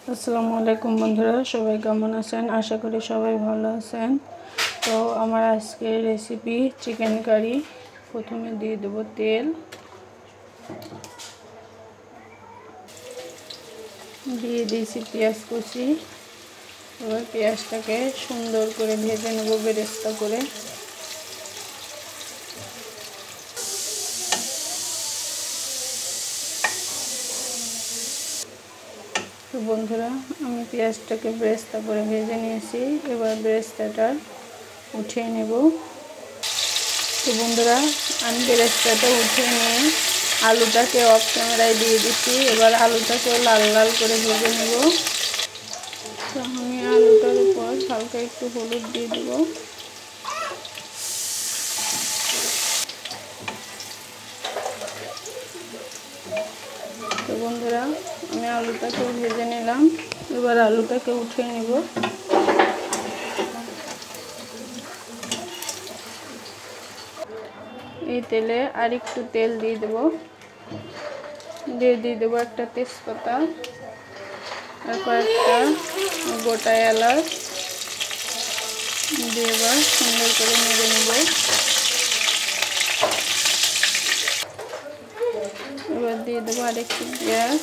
আসসালামু আলাইকুম বন্ধুরা, সবাই কেমন আছেন? আশা করি সবাই ভালো আছেন। তো আমার আজকের রেসিপি চিকেন কারি। প্রথমে দিয়ে দেব তেল, দিয়ে দিয়েছি পেঁয়াজ কুচি। এবার পেঁয়াজটাকে সুন্দর করে ভেজে নেব বেরেস্তা করে। তো বন্ধুরা, আমি পেঁয়াজটাকে বেরেস্তা করে ভেজে নিয়েছি। এবার বেরেস্তাটা উঠিয়ে নেব। তো বন্ধুরা, আমি বেরেস্তাটা উঠিয়ে নিয়ে আলুটাকে অফ ক্যামেরায় দিয়ে দিচ্ছি। এবার আলুটাকেও লাল লাল করে ভেজে নেব। তো আমি আলুটার উপর হালকা একটু হলুদ দিয়ে দেব। তো বন্ধুরা, আমি আলুটাকে ভেজে নিলাম। এবার আলুটাকে উঠিয়ে নেব। এই তেলে আর একটু তেল দিয়ে দেবো। দিয়ে দেবো একটা তেজপাতা আর কয়েকটা গোটা এলাচ দিয়ে এবার সুন্দর করে নেড়ে নেব। এবার দিয়ে দেবো আরেকটু পেঁয়াজ,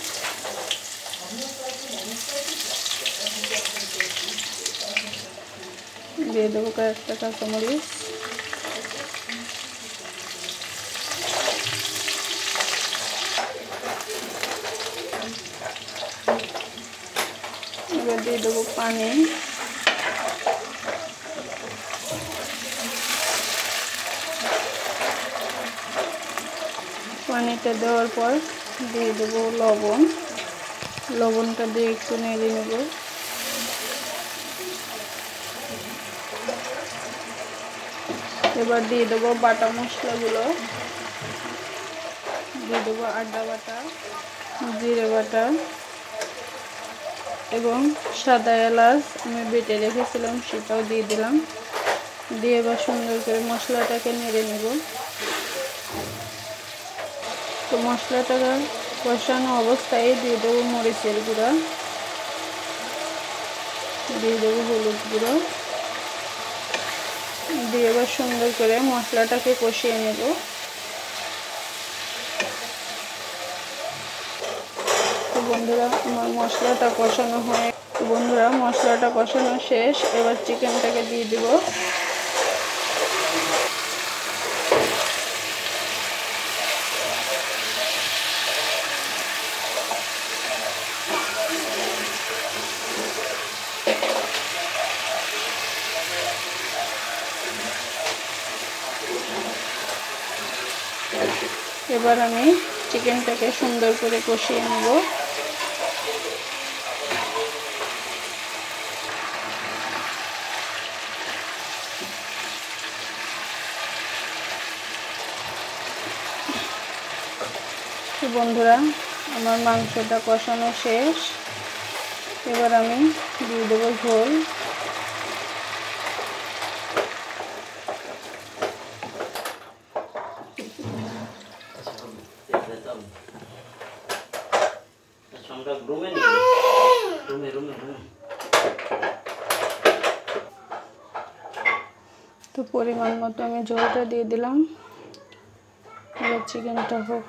দিয়ে দেবো কয়েকটা কাঁচামরিচ, এবার দিয়ে দেবো পানি। পানিটা দেওয়ার পর দিয়ে দেবো লবণ। লবণটা দিয়ে একটু নেড়ে নেব। এবার দিয়ে দেবো বাটা মশলাগুলো। দিয়ে দেবো আদা বাটা, জিরে বাটা এবং সাদা এলাচ আমি বেটে রেখেছিলাম, সেটাও দিয়ে দিলাম। দিয়ে এবার সুন্দর করে মশলাটাকে নেড়ে নেব। তো মশলাটা কষানো অবস্থায় দিয়ে দেবো মরিচের গুঁড়া, দিয়ে দেবো হলুদ গুঁড়ো, দিয়ে এবার সুন্দর করে মশলাটাকে কষিয়ে নেব। তো বন্ধুরা, আমার মশলাটা কষানো শেষ। এবার চিকেনটাকে দিয়ে দিব। এবার আমি চিকেনটাকে সুন্দর করে কষিয়ে নেব। তো বন্ধুরা, আমার মাংসটা কষানো শেষ। এবার আমি দিয়ে দেবো ঝোল। তো পরিমাণ মতো আমি ঝোলটা দিয়ে দিলাম। এবার চিকেনটা হোক।